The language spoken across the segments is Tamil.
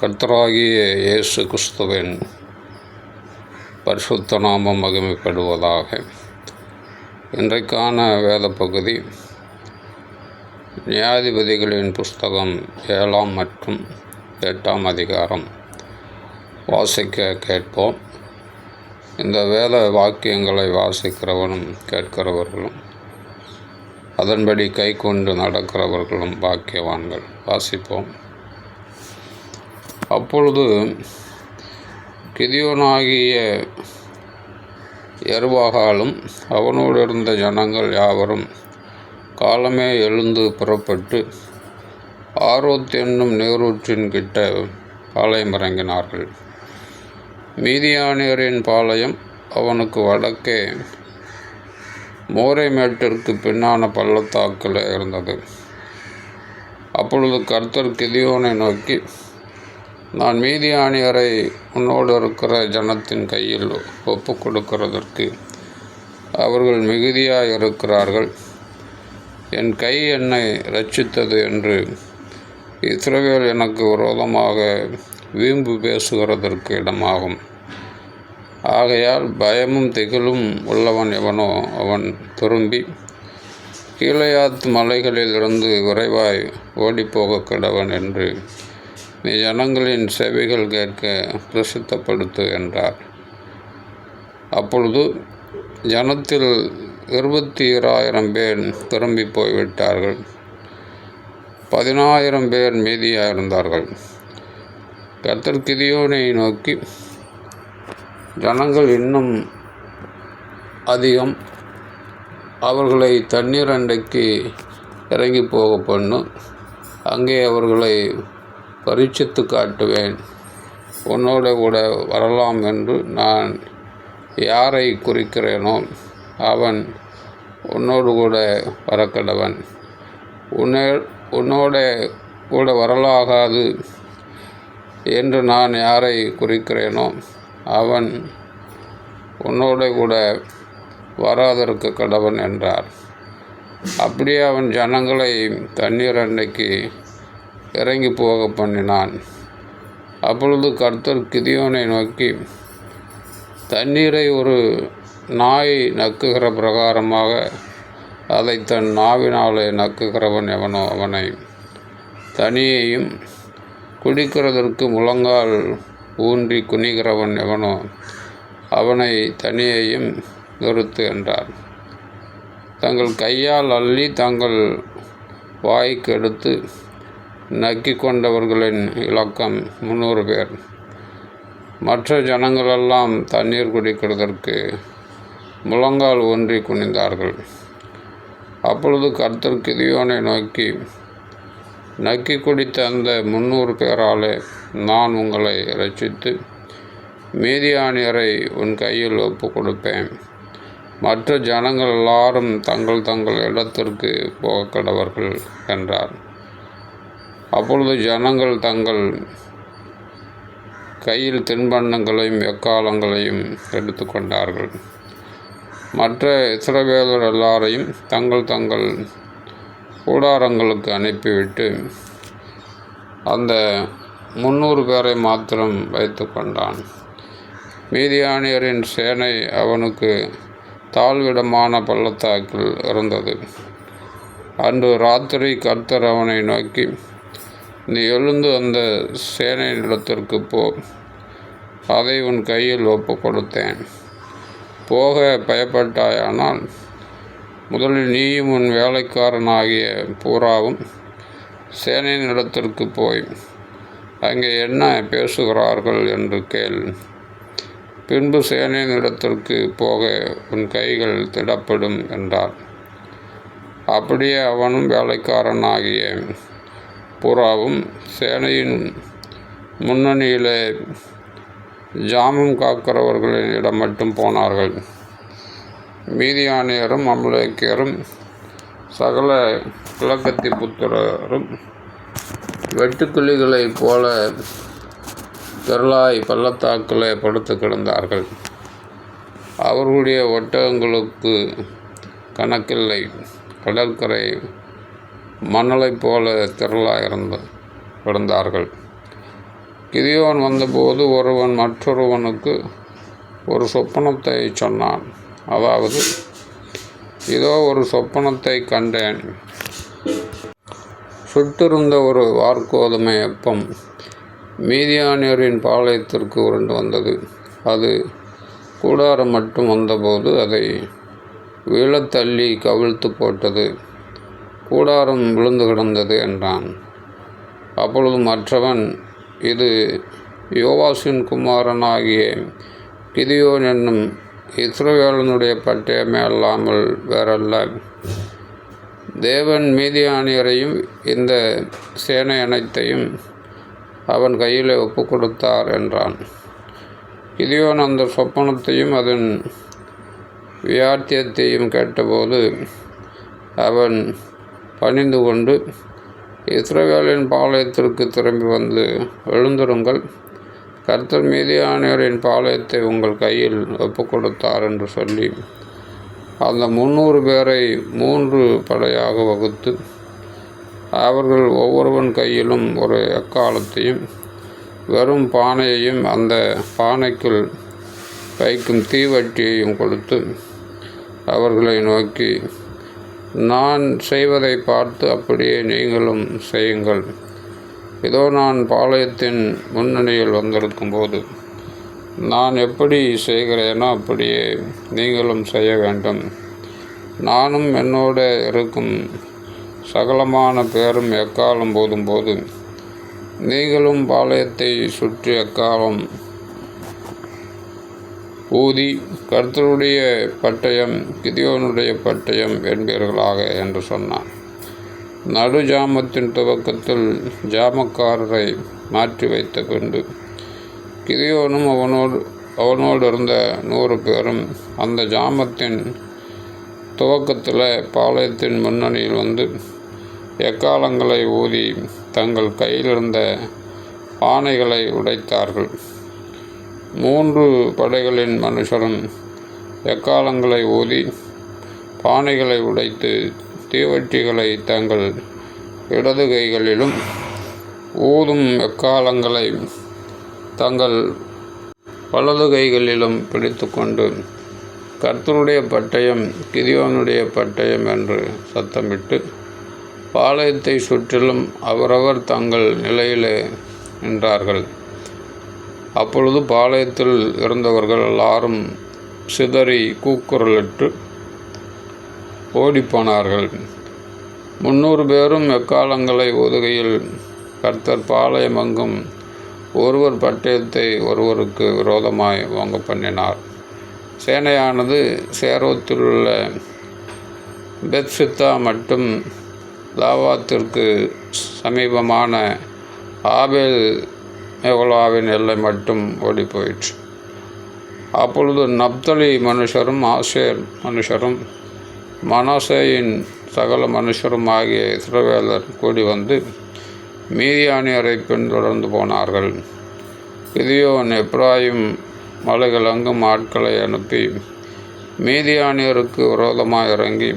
கர்த்தராகிய இயேசு கிறிஸ்துவின் பரிசுத்த நாமம் மகிமைப்படுவதாக. இன்றைக்கான வேத பகுதி நியாயாதிபதிகளின் புஸ்தகம் 7 மற்றும் 8 அதிகாரம் வாசிக்க கேட்போம். இந்த வேத வாக்கியங்களை வாசிக்கிறவனும் கேட்கிறவர்களும் அதன்படி கை கொண்டு நடக்கிறவர்களும் பாக்கியவான்கள். வாசிப்போம். அப்பொழுது கிதியோனாகிய யெருபாகாலும் அவனோடு இருந்த ஜனங்கள் யாவரும் காலமே எழுந்து புறப்பட்டு ஆரோத் என்னும் நீரூற்றின் கிட்ட பாளையம் இறங்கினார்கள். மீதியானியரின் பாளையம் அவனுக்கு வடக்கே மோரே மேட்டிற்கு பின்னான பள்ளத்தாக்கில் இருந்தது. அப்பொழுது கர்த்தர் கிதியோனை நோக்கி, நான் மீதியானியரை உன்னோடு இருக்கிற ஜனத்தின் கையில் ஒப்பு கொடுக்கிறதற்கு அவர்கள் மிகுதியாக இருக்கிறார்கள். என் கை என்னை இரட்சித்தது என்று இஸ்ரவேல் எனக்கு விரோதமாக வீம்பு பேசுகிறதற்கு இடமாகும். ஆகையால் பயமும் திகிலும் உள்ளவன் எவனோ அவன் திரும்பி கீலேயாத் மலைகளில் இருந்து விரைவாய் ஓடிப்போக கடவன் என்று நீ ஜனங்களின் செவிகள் கேட்க பிரசித்தப்படுத்து என்றார். அப்பொழுது ஜனத்தில் 22,000 பேர் திரும்பி போய்விட்டார்கள். 10,000 பேர் மீதியாக இருந்தார்கள். கர்த்தர் கிதியோனை நோக்கி, ஜனங்கள் இன்னும் அதிகம், அவர்களை தண்ணீர் அண்டைக்கு இறங்கி போக பண்ணு, அங்கே அவர்களை பரீட்சித்து காட்டுவேன். உன்னோட கூட வரலாம் என்று நான் யாரை குறிக்கிறேனோ அவன் உன்னோடு கூட வரக்கடவன். உன்னோட கூட வரலாகாது என்று நான் யாரை குறிக்கிறேனோ அவன் உன்னோட கூட வராதிருக்க கடவன் என்றார். அப்படியே அவன் ஜனங்களை தண்ணீர் அண்டைக்கு இறங்கி போக பண்ணினான். அப்பொழுது கர்த்தர் கிதியோனை நோக்கி, தண்ணீரை ஒரு நாய் நக்குகிற பிரகாரமாக அதை தன் நாவினாலே நக்குகிறவன் எவனோ அவனை தனியையும், குடிக்கிறதற்கு முழங்கால் ஊன்றி குனிகிறவன் எவனோ அவனை தனியையும் நிறுத்து என்றார். தங்கள் கையால் அள்ளி தங்கள் வாய்க்கு எடுத்து நக்கி கொண்டவர்களின் இலக்கம் 300 பேர். மற்ற ஜனங்களெல்லாம் தண்ணீர் குடிக்கிறதற்கு முழங்கால் ஊன்றி குனிந்தார்கள். அப்பொழுது கர்த்தர் கிதியோனை நோக்கி, நக்கி குடித்த அந்த 300 பேராலே நான் உங்களை இரட்சித்து மீதியானியரை உன் கையில் ஒப்பு கொடுப்பேன். மற்ற ஜனங்கள் எல்லாரும் தங்கள் தங்கள் இடத்திற்கு போக கடவர்கள் என்றார். அப்பொழுது ஜனங்கள் தங்கள் கையில் தின்பண்டங்களையும் எக்காலங்களையும் எடுத்து கொண்டார்கள். மற்ற இஸ்ரவேலர் எல்லாரையும் தங்கள் தங்கள் கூடாரங்களுக்கு அனுப்பிவிட்டு அந்த 300 பேரை மாத்திரம் வைத்து கொண்டான். மீதியானியரின் சேனை அவனுக்கு தாழ்விடமான பள்ளத்தாக்கில் இருந்தது. அன்று ராத்திரி கர்த்தர் அவனை நோக்கி, நீ எழுந்து அந்த சேனையிடத்திற்கு போ, அதை உன் கையில் ஒப்பு கொடுத்தேன். போக பயப்பட்டாயானால் முதலில் நீயும் உன் வேலைக்காரனாகிய பூராவும் சேனையினிடத்திற்கு போய் அங்கே என்ன பேசுகிறார்கள் என்று கேள். பின்பு சேனையினிடத்திற்கு போக உன் கைகள் திடப்படும் என்றார். அப்படியே அவனும் வேலைக்காரனாகிய பூராவும் சேனையின் முன்னணியிலே ஜாமம் காக்கிறவர்களின் இடம் மட்டும் போனார்கள். மீதியானியரும் அமலேக்கியரும் சகல கிழக்கத்தி புத்திரரும் வெட்டுக்கிளிகளைப் போல திரளாய் பள்ளத்தாக்கிலே படுத்து கிடந்தார்கள். அவர்களுடைய ஒட்டகங்களுக்கு கணக்கில்லை. கடற்கரை மணலைப் போல திரளாக கிடந்தார்கள். கிதியோன் வந்தபோது ஒருவன் மற்றொருவனுக்கு ஒரு சொப்பனத்தை சொன்னான். அதாவது, இதோ ஒரு சொப்பனத்தை கண்டேன். சுட்டிருந்த ஒரு வார்கோதுமை அப்பம் மீதியானியரின் பாளையத்திற்கு உருண்டு வந்தது. அது கூடாரம் மட்டும் வந்தபோது அதை விழத்தள்ளி கவிழ்த்து போட்டது. கூடாரம் விழுந்து கிடந்தது என்றான். அப்பொழுது மற்றவன், இது யோவாசின் குமாரனாகிய கிதியோன் என்னும் இஸ்ரவேலனுடைய பட்டயமே அல்லாமல் வேறல்ல. தேவன் மீதியானியரையும் இந்த சேனை அனைத்தையும் அவன் கையில் ஒப்பு கொடுத்தார் என்றான். கிதியோன் அந்த சொப்பனத்தையும் அதன் வியார்த்தியத்தையும் கேட்டபோது அவன் பணிந்து கொண்டு, இஸ்ரவேலின் பாளையத்திற்கு திரும்பி வந்து, எழுந்திருங்கள், கர்த்தர் மீதியானியரின் பாளையத்தை உங்கள் கையில் ஒப்பு கொடுத்தார் என்று சொல்லி அந்த 300 பேரை 3 படையாக வகுத்து அவர்கள் ஒவ்வொருவன் கையிலும் ஒரு எக்காலத்தையும் வெறும் பானையையும் அந்த பானைக்குள் வைக்கும் தீவட்டியையும் கொடுத்து அவர்களை நோக்கி, நான் செய்வதை பார்த்து அப்படியே நீங்களும் செய்யுங்கள். இதோ நான் பாளையத்தின் முன்னணியில் வந்திருக்கும்போது நான் எப்படி செய்கிறேனோ அப்படியே நீங்களும் செய்ய வேண்டும். நானும் என்னோட இருக்கும் சகலமான பேரும் எக்காலம் போதும்போது நீங்களும் பாளையத்தை சுற்றி எக்காலம் ஊதி, கர்த்தருடைய பட்டயம் கிதியோனுடைய பட்டயம் என்பீர்களாக என்று சொன்னான். நடு ஜாமத்தின் துவக்கத்தில் ஜாமக்காரரை மாற்றி வைத்த பின்பு கிதியோனும் அவனோடு இருந்த 100 பேரும் அந்த ஜாமத்தின் துவக்கத்தில் பாளையத்தின் முன்னணியில் வந்து எக்காலங்களை ஊதி தங்கள் கையில் இருந்த பானைகளை உடைத்தார்கள். 3 படைகளின் மனுஷரும் எக்காலங்களை ஊதி பானைகளை உடைத்து தீவட்டிகளை தங்கள் இடது கைகளிலும் ஊதும் எக்காலங்களை தங்கள் வலது கைகளிலும் பிடித்து கொண்டு, கர்த்தருடைய பட்டயம் கிதியோனுடைய பட்டயம் என்று சத்தமிட்டு பாளையத்தை சுற்றிலும் அவரவர் தங்கள் நிலையிலே நின்றார்கள். அப்பொழுது பாளையத்தில் இருந்தவர்கள் எல்லாரும் சிதறி கூக்குரலிட்டு ஓடிப்போனார்கள். 300 பேரும் எக்காலங்களை ஊதுகையில் கர்த்தர் பாளையம் அங்கும் ஒருவர் பட்டயத்தை ஒருவருக்கு விரோதமாய் வாங்க பண்ணினார். சேனையானது சேரோத்திலுள்ள பெத்சித்தா மட்டும் தாவாத்திற்கு சமீபமான ஆபேல் மெகொலாவின் எல்லை மட்டும் ஓடிப்போயிற்று. அப்பொழுது நப்தலி மனுஷரும் ஆசேர் மனுஷரும் மனாசேயின் சகல மனுஷரும் ஆகிய இஸ்ரவேலர் கூடி வந்து மீதியானியரை பின்தொடர்ந்து போனார்கள். கிதியோன் எப்ராயிம் மலைகள் அங்கும் ஆட்களை அனுப்பி மீதியானியருக்கு விரோதமாக இறங்கி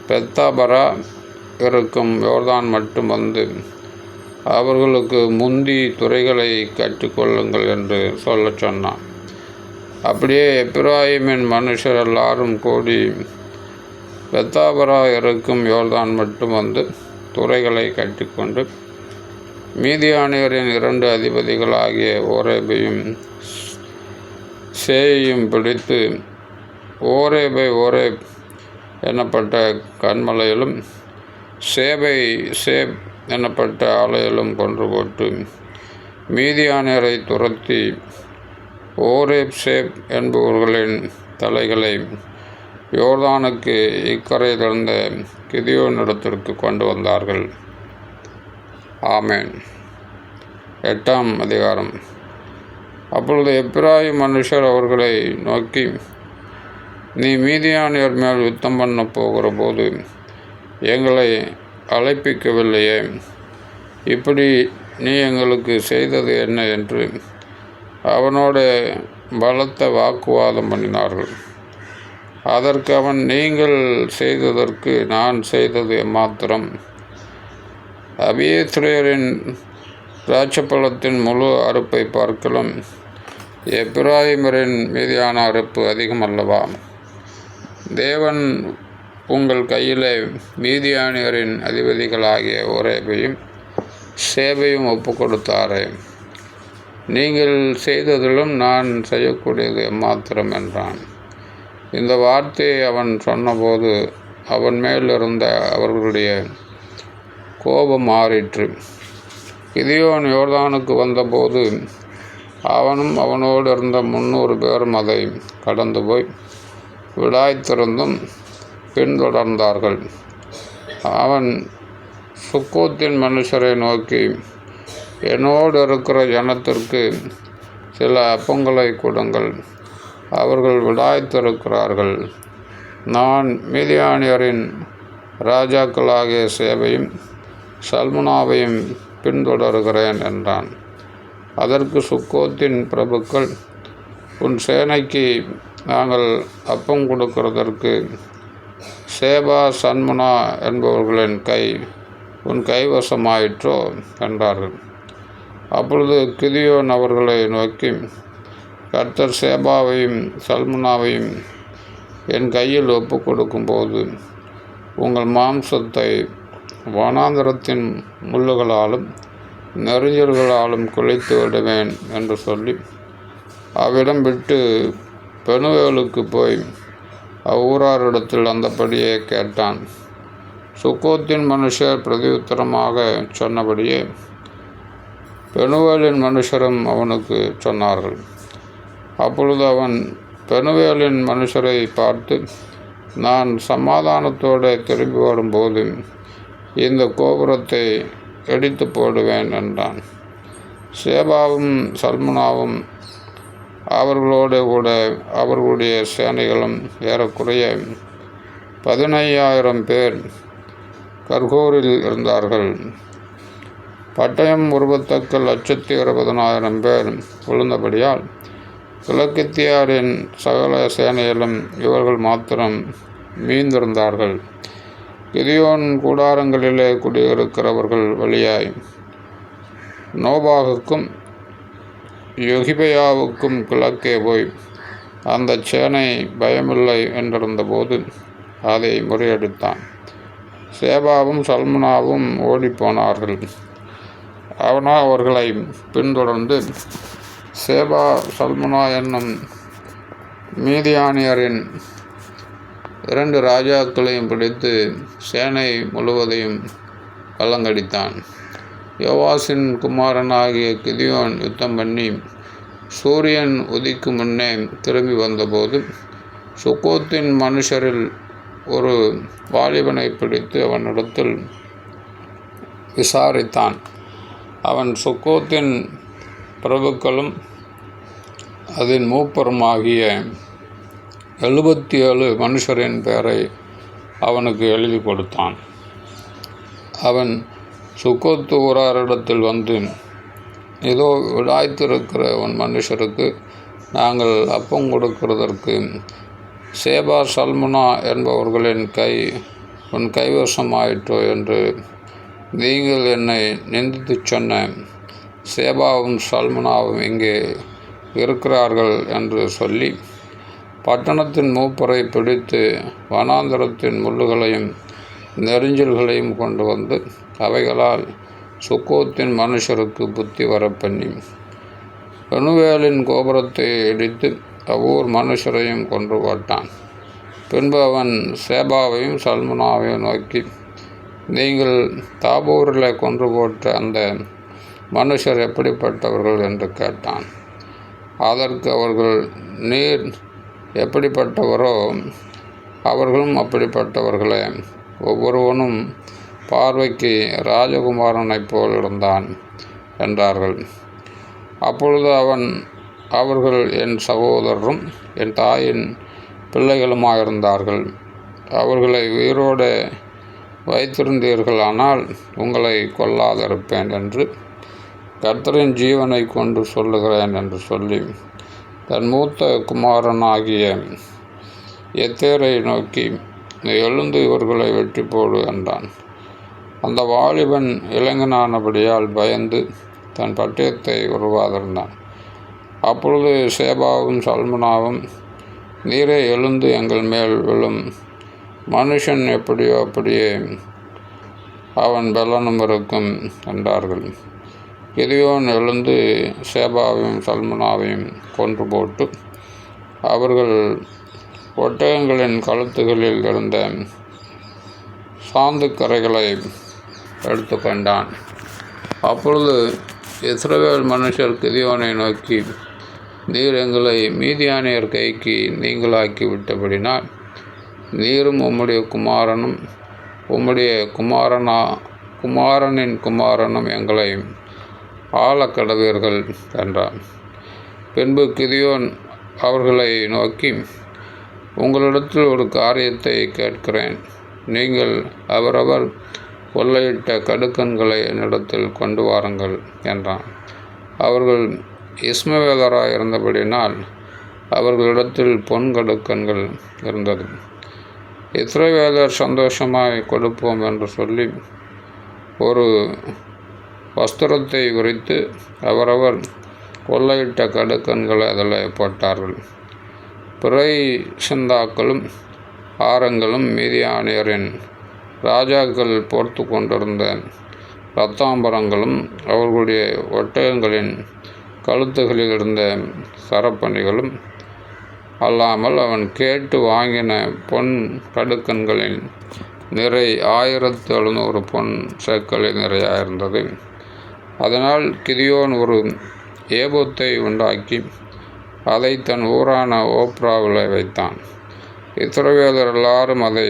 பெத்தாபரா இருக்கும் யோர்தான் மட்டும் வந்து அவர்களுக்கு முந்தி துறைகளை கற்றுக்கொள்ளுங்கள் என்று சொல்லச் சொன்னான். அப்படியே எப்ராயிமின் மனுஷர் எல்லாரும் கூடி பெத்தாபரா இருக்கும் யோர்தான் மட்டும் வந்து துறைகளை கட்டிக்கொண்டு மீதியானியரின் 2 அதிபதிகளாகிய ஓரேபையும் சேயையும் பிடித்து ஓரேபை ஓரேப் எனப்பட்ட கன்மலையிலும் சேபை சேப் எனப்பட்ட ஆலையிலும் கொன்று போட்டு மீதியானியரை துரத்தி ஓரேப் சேப் என்பவர்களின் தலைகளை யோர்தானுக்கு இக்கரையிலிருந்த கிதியோனிடத்திற்கு கொண்டு வந்தார்கள். ஆமேன். 8ஆம் அதிகாரம். அப்பொழுது எப்பிராயிம் மனுஷர் அவர்களை நோக்கி, நீ மீதியானியர் மேல் யுத்தம் பண்ண போகிற போது எங்களை அழைப்பிக்கவில்லையே, இப்படி நீ எங்களுக்கு செய்தது என்ன என்று அவனோட பலத்த வாக்குவாதம் பண்ணினார்கள். அதற்கு அவன், நீங்கள் செய்ததற்கு நான் செய்தது எம்மாத்திரம்? அபியேஸ்ரியரின் திராட்சைப்பழத்தின் முழு அறுப்பை பார்க்கலும் எப்பிராயீமரின் மீதியான அறுப்பு அதிகம் அல்லவா? தேவன் உங்கள் கையிலே மீதியானியரின் அதிபதிகளாகிய ஓரேபையும் சேபையும் ஒப்பு கொடுத்தாரே. நீங்கள் செய்ததிலும் நான் செய்யக்கூடியது எம்மாத்திரம் என்றான். இந்த வார்த்தையை அவன் சொன்னபோது அவன் மேல் இருந்த அவர்களுடைய கோபம் மாறிற்று. கிதியோன் யோர்தானுக்கு வந்தபோது அவனும் அவனோடு இருந்த 300 பேரும் அதை கடந்து போய் விடாய்த்திருந்தும் பின்தொடர்ந்தார்கள். அவன் சுக்கோத்தின் மனுஷரை நோக்கி, என்னோடு இருக்கிற ஜனத்திற்கு சில அப்பங்களை கொடுங்கள், அவர்கள் விடாய்த்திருக்கிறார்கள். நான் மீதியானியரின் ராஜாக்களாகிய சேபையும் சல்முனாவையும் பின்தொடர்கிறேன் என்றான். அதற்கு சுக்கோத்தின் பிரபுக்கள், உன் சேனைக்கு நாங்கள் அப்பம் கொடுக்கிறதற்கு சேபா சல்முனா என்பவர்களின் கை உன் கைவசமாயிற்றோ என்றார்கள். அப்பொழுது கிதியோன் அவர்களை நோக்கி, கர்த்தர் சேபாவையும் சல்முனாவையும் என் கையில் ஒப்பு கொடுக்கும்போது உங்கள் மாம்சத்தை வனாந்தரத்தின் முள்ளுகளாலும் நெறிஞ்சல்களாலும் குலைத்து விடுவேன் என்று சொல்லி அவ்விடம் விட்டு பெனுவேலுக்கு போய் அவ்வூராரிடத்தில் அந்தபடியே கேட்டான். சுக்கோத்தின் மனுஷர் பிரதியுத்தரமாக சொன்னபடியே பெனுவேலின் மனுஷரும் அவனுக்கு சொன்னார்கள். அப்பொழுது அவன் பெனுவேலின் மனுஷரை பார்த்து, நான் சமாதானத்தோடு திரும்பி வரும்போது இந்த கோபுரத்தை இடித்து போடுவேன் என்றான். சேபாவும் சல்முனாவும் அவர்களோடு கூட அவர்களுடைய சேனைகளும் ஏறக்குறைய 15,000 பேர் கர்கோரில் இருந்தார்கள். பட்டயம் உருவத்தக்க 1,60,000 பேர் விழுந்தபடியால் கிழக்கித்தியாரின் சகல சேனையிலும் இவர்கள் மாத்திரம் மீந்திருந்தார்கள். கிதியோன் கூடாரங்களிலே குடியிருக்கிறவர்கள் வழியாய் நோபாகுக்கும் யொகிபெயாவுக்கும் கிழக்கே போய் அந்த சேனை பயமில்லை என்றிருந்தபோது அதை முறியடித்தான். சேபாவும் சல்முனாவும் ஓடிப்போனார்கள். அவனோ அவர்களை பின்தொடர்ந்து சேபா சல்முனா என்னும் மீதியானியரின் 2 ராஜாக்களையும் பிடித்து சேனை முழுவதையும் கலங்கடித்தான். யோவாசின் குமாரனாகிய கிதியோன் யுத்தம் பண்ணி சூரியன் உதிக்கும் முன்னே திரும்பி வந்தபோது சுக்கோத்தின் மனுஷரில் ஒரு வாலிபனை பிடித்து அவனிடத்தில் விசாரித்தான். அவன் சுக்கோத்தின் பிரபுக்களும் அதன் மூப்பருமாகிய 77 மனுஷரின் பெயரை அவனுக்கு எழுதி கொடுத்தான். அவன் சுக்கோத்து ஊராரிடத்தில் வந்து, இதோ விடாய்த்திருக்கிற உன் மனுஷருக்கு நாங்கள் அப்பம் கொடுக்கிறதற்கு சேபா சல்முனா என்பவர்களின் கை உன் கைவசமாயிற்றோ என்று நீங்கள் என்னை நிந்தித்து சொன்ன சேபாவும் சல்முனாவும் இங்கே இருக்கிறார்கள் என்று சொல்லி பட்டணத்தின் மூப்பரை பிடித்து வனாந்தரத்தின் முள்ளுகளையும் நெறிஞ்சல்களையும் கொண்டு வந்து அவைகளால் சுக்கோத்தின் மனுஷருக்கு புத்தி வரப்பண்ணி பெனுவேலின் கோபுரத்தை இடித்து அவ்வூர் மனுஷரையும் கொன்று போட்டான். பின்பு அவன் சேபாவையும் சல்முனாவையும் நோக்கி, நீங்கள் தாபூரில் கொன்று போட்ட அந்த மனுஷர் எப்படிப்பட்டவர்கள் என்று கேட்டான். அதற்கு அவர்கள், நீர் எப்படிப்பட்டவரோ அவர்களும் அப்படிப்பட்டவர்களே, ஒவ்வொருவனும் பார்வைக்கு ராஜகுமாரனைப் போல் இருந்தான் என்றார்கள். அப்பொழுது அவர்கள் என் சகோதரரும் என் தாயின் பிள்ளைகளுமாயிருந்தார்கள். அவர்களை உயிரோடு வைத்திருந்தீர்களானால் உங்களை கொல்லாதிருப்பேன் என்று கர்த்தரின் ஜீவனை கொண்டு சொல்லுகிறேன் என்று சொல்லி தன் மூத்த குமாரனாகிய எத்தேரை நோக்கி, எழுந்து இவர்களை வெட்டி போடு என்றான். அந்த வாலிபன் இளைஞனானபடியால் பயந்து தன் பட்டயத்தை உருவாதிருந்தான். அப்பொழுது சேபாவும் சல்முனாவும், நீரே எழுந்து எங்கள் மேல் விழும், மனுஷன் எப்படியோ அப்படியே அவன் பெலனும் இருக்கும் என்றார்கள். கிதியோன் எழுந்து சேபாவையும் சல்முனாவையும் கொன்று போட்டு அவர்கள் ஒட்டகங்களின் கழுத்துகளில் இருந்த சாந்துக்கரைகளை எடுத்து கொண்டான். அப்பொழுது இஸ்ரவேல் மனுஷர் கிதியோனை நோக்கி, நீர் எங்களை மீதியானியர் கைக்கு நீங்களாக்கி விட்டபடினால் நீரும் உம்முடைய குமாரனும் உம்முடைய குமாரனின் குமாரனும் எங்களை ஆளக்கடவீர்கள் என்றார். பின்பு கிதியோன் அவர்களை நோக்கி, உங்களிடத்தில் ஒரு காரியத்தை கேட்கிறேன். நீங்கள் அவரவர் கொள்ளையிட்ட கடுக்கன்களை என்னிடத்தில் கொண்டு வாருங்கள் என்றான். அவர்கள் இஸ்மவேலராய் இருந்தபடினால் அவர்களிடத்தில் பொன் கடுக்கன்கள் இருந்தது. இஸ்ரவேலர் சந்தோஷமாய் கொடுப்போம் என்று சொல்லி ஒரு வஸ்திரத்தை விரித்து அவரவர் கொள்ளையிட்ட கடுக்கன்களை அதில் போட்டார்கள். பிறை சிந்தாக்களும் ஆரங்களும் மீதியானியரின் ராஜாக்கள் போர்த்து கொண்டிருந்த இரத்தாம்பரங்களும் அவர்களுடைய ஒட்டகங்களின் கழுத்துகளில் இருந்த சரப்பணிகளும் அல்லாமல் அவன் கேட்டு வாங்கின பொன் கடுக்கன்களின் நிறை 1700 பொன் சேக்கலில் நிறையாயிருந்தது. அதனால் கிதியோன் ஒரு ஏபோத்தை உண்டாக்கி அதை தன் ஊரான ஓப்ராவில் வைத்தான். இஸ்ரவேலர் எல்லாரும் அதை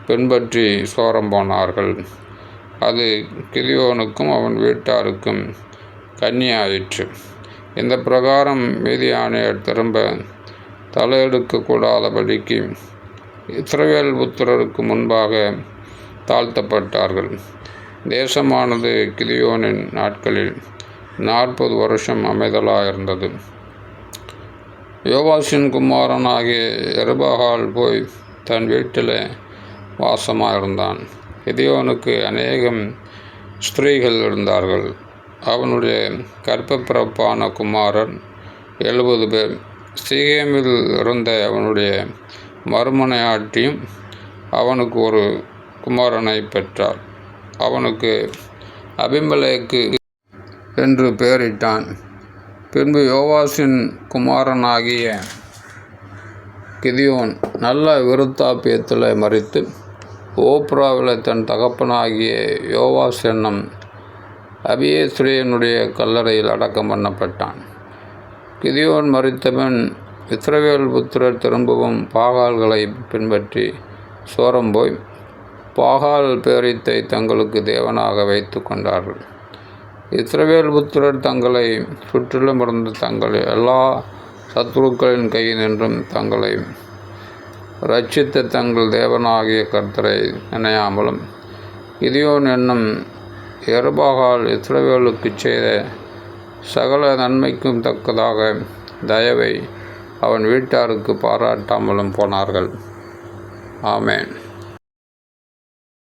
பின்பற்றி சோரம் போனார்கள். அது கிதியோனுக்கும் அவன் வீட்டாருக்கும் கன்னியாயிற்று. இந்த பிரகாரம் மீதியானியர் திரும்ப தலையெடுக்கக்கூடாதபடிக்கு இஸ்ரவேல் புத்திரருக்கு முன்பாக தாழ்த்தப்பட்டார்கள். தேசமானது கிதியோனின் நாட்களில் 40 வருஷம் அமைதலாயிருந்தது. யோவாசின் குமாரனாகிய யெருபாகால் போய் தன் வீட்டில் வாசமாயிருந்தான். கிதியோனுக்கு அநேகம் ஸ்திரீகள் இருந்தார்கள். அவனுடைய கர்ப்பப்பிறப்பான குமாரர் 70 பேர். சீகேமில் இருந்த அவனுடைய மறுமனையாட்டியும் அவனுக்கு ஒரு குமாரனை பெற்றார். அவனுக்கு அபிமெலேக்கு என்று பெயரிட்டான். பின்பு யோவாசின் குமாரனாகிய கிதியோன் நல்ல விருத்தாப்பியத்தில் மரித்து ஓப்ராவில் தன் தகப்பனாகிய யோவாஸ் என்னும் அபியேஸ்ரியனுடைய கல்லறையில் அடக்கம் பண்ணப்பட்டான். கிதியோன் மரித்தபின் இஸ்ரவேல் புத்திரர் திரும்பவும் பாகால்களை பின்பற்றி சோரம் போய் பாகால் பேரித்தை தங்களுக்கு தேவனாக வைத்து கொண்டார்கள். இஸ்ரவேல் புத்திரர் தங்களை சுற்றிலும் இருந்த தங்கள் எல்லா சத்துருக்களின் கையினின்றும் தங்களை இரட்சித்த தங்கள் தேவனாகிய கர்த்தரை நினையாமலும் கிதியோன் என்னும் யெருபாகால் இஸ்ரவேலுக்கு செய்த சகல நன்மைக்கும் தக்கதாக தயவை அவன் வீட்டாருக்கு பாராட்டாமலும் போனார்கள். ஆமென்.